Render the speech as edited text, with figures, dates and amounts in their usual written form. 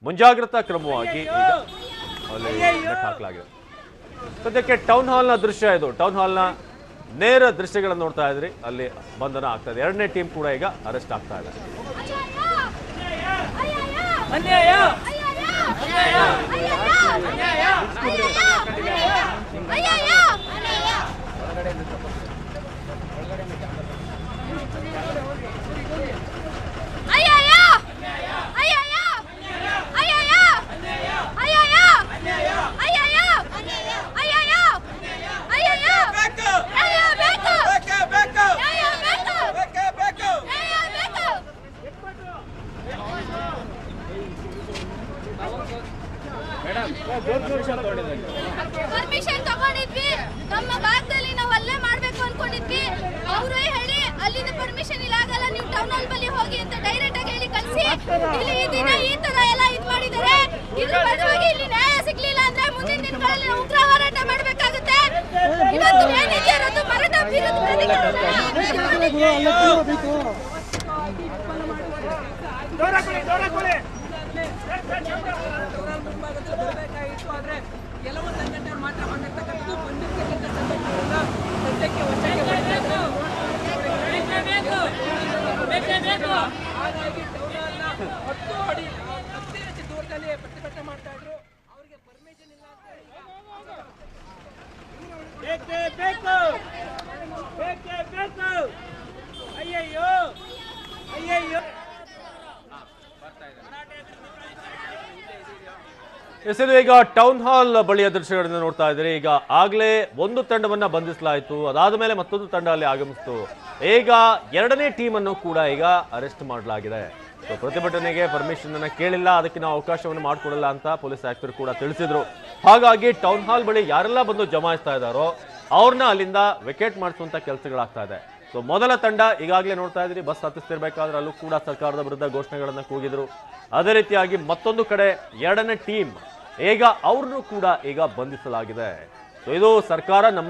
ಮುಂಜಾಗ್ರತಾ ಕ್ರಮವಾಗಿ ಈಗ ಅಲ್ಲಿ ನೆಟ್ ಹಾಕಲಾಗಿದೆ. ಸದ್ಯಕ್ಕೆ ಟೌನ್ ಹಾಲ್ನ ದೃಶ್ಯ ಇದು. ಟೌನ್ ಹಾಲ್ನ ನೇರ ದೃಶ್ಯಗಳನ್ನು ನೋಡ್ತಾ ಇದ್ರಿ. ಅಲ್ಲಿ ಬಂಧನ ಆಗ್ತಾ ಇದೆ. ಎರಡನೇ ಟೀಮ್ ಕೂಡ ಈಗ ಅರೆಸ್ಟ್ ಆಗ್ತಾ ಇದೆ. ಪರ್ಮಿಷನ್ ತಗೊಂಡಿದ್ವಿ, ನಮ್ಮ ಭಾಗದಲ್ಲಿ ನಾವು ಅಲ್ಲೇ ಮಾಡ್ಬೇಕು ಅನ್ಕೊಂಡಿದ್ವಿ. ಅವರೇ ಹೇಳಿ ಅಲ್ಲಿಂದ ಪರ್ಮಿಷನ್ ಇಲ್ಲ, ಆಗಲ್ಲ, ನೀವು ಟೌನ್ ಹಾಲ್ ಬಳಿ ಹೋಗಿ ಅಂತ ಡೈರೆಕ್ಟ್ ಆಗಿ ಹೇಳಿ ಕಳಿಸಿ ಇಲ್ಲಿ ಈ ದಿನ ಈ ತರ ಎಲ್ಲ ಇದು ಮಾಡಿದ್ದಾರೆ. ಇದ್ರ ಬದಲಾಗಿ ಇಲ್ಲಿ ನ್ಯಾಯ ಸಿಗ್ಲಿಲ್ಲ ಅಂದ್ರೆ ಮುಂದಿನ ದಿನಗಳಲ್ಲಿ ನಾವು ಉಗ್ರ ಹೋರಾಟ ಮಾಡ್ಬೇಕಾಗುತ್ತೆ. ಇವತ್ತು ಏನಿದೆ ಅದು ಮರಣ ವಿರೋಧ ಕೆಲವು ಸಂಘಟನೆ ಮಾತ್ರ ಬಂದಿರತಕ್ಕಂಥದ್ದು ಬಂದಿರತಕ್ಕಂಥ ಸಂಘಟನೆಗಳನ್ನ ಸದ್ಯಕ್ಕೆ ವಶಕ್ಕೆ ಪಡೆಯಬೇಕು. ಹಾಗಾಗಿ ಟೌನ್ ಹಾಲ್ನ 10 ಅಡಿ ದೂರದಲ್ಲಿ ಪ್ರತಿಭಟನೆ ಮಾಡ್ತಾ ಇದ್ರು. ಅವರಿಗೆ ಪರ್ಮಿಷನ್ ಇಲ್ಲ ಅಂತ ಹೇಳಿ ಅಯ್ಯಯ್ಯೋ ಅಯ್ಯಯ್ಯೋ ಹೆಸರು ಈಗ ಟೌನ್ ಹಾಲ್ ಬಳಿಯ ದೃಶ್ಯಗಳನ್ನು ನೋಡ್ತಾ ಇದ್ದೀರಿ. ಈಗ ಆಗ್ಲೇ ಒಂದು ತಂಡವನ್ನ ಬಂಧಿಸಲಾಯಿತು. ಅದಾದ ಮೇಲೆ ಮತ್ತೊಂದು ತಂಡ ಅಲ್ಲಿ ಆಗಮಿಸಿತು. ಈಗ ಎರಡನೇ ಟೀಮ್ ಅನ್ನು ಕೂಡ ಈಗ ಅರೆಸ್ಟ್ ಮಾಡಲಾಗಿದೆ. ಪ್ರತಿಭಟನೆಗೆ ಪರ್ಮಿಷನ್ ಅನ್ನ ಕೇಳಿಲ್ಲ, ಅದಕ್ಕೆ ನಾವು ಅವಕಾಶವನ್ನು ಮಾಡಿಕೊಡಲ್ಲ ಅಂತ ಪೊಲೀಸ್ ಆಯುಕ್ತರು ಕೂಡ ತಿಳಿಸಿದ್ರು. ಹಾಗಾಗಿ ಟೌನ್ ಹಾಲ್ ಬಳಿ ಯಾರೆಲ್ಲ ಬಂದು ಜಮಾಯಿಸ್ತಾ ಇದ್ದಾರೋ ಅವ್ರನ್ನ ಅಲ್ಲಿಂದ ವೆಕೇಟ್ ಮಾಡಿಸುವಂತ ಕೆಲಸಗಳಾಗ್ತಾ ಇದೆ. ಮೊದಲ ತಂಡ ಈಗಾಗಲೇ ನೋಡ್ತಾ ಇದ್ರಿ, ಬಸ್ ಹತ್ತಿಸ್ತಿರ್ಬೇಕಾದ್ರೆ ಅಲ್ಲೂ ಕೂಡ ಸರ್ಕಾರದ ವಿರುದ್ಧ ಘೋಷಣೆಗಳನ್ನ ಕೂಗಿದ್ರು. ಅದೇ ರೀತಿಯಾಗಿ ಮತ್ತೊಂದು ಕಡೆ ಎರಡನೇ ಟೀಮ್ ಈಗ ಅವ್ರನ್ನು ಕೂಡ ಈಗ ಬಂಧಿಸಲಾಗಿದೆ. ಇದು ಸರ್ಕಾರ ನಮ್ಮ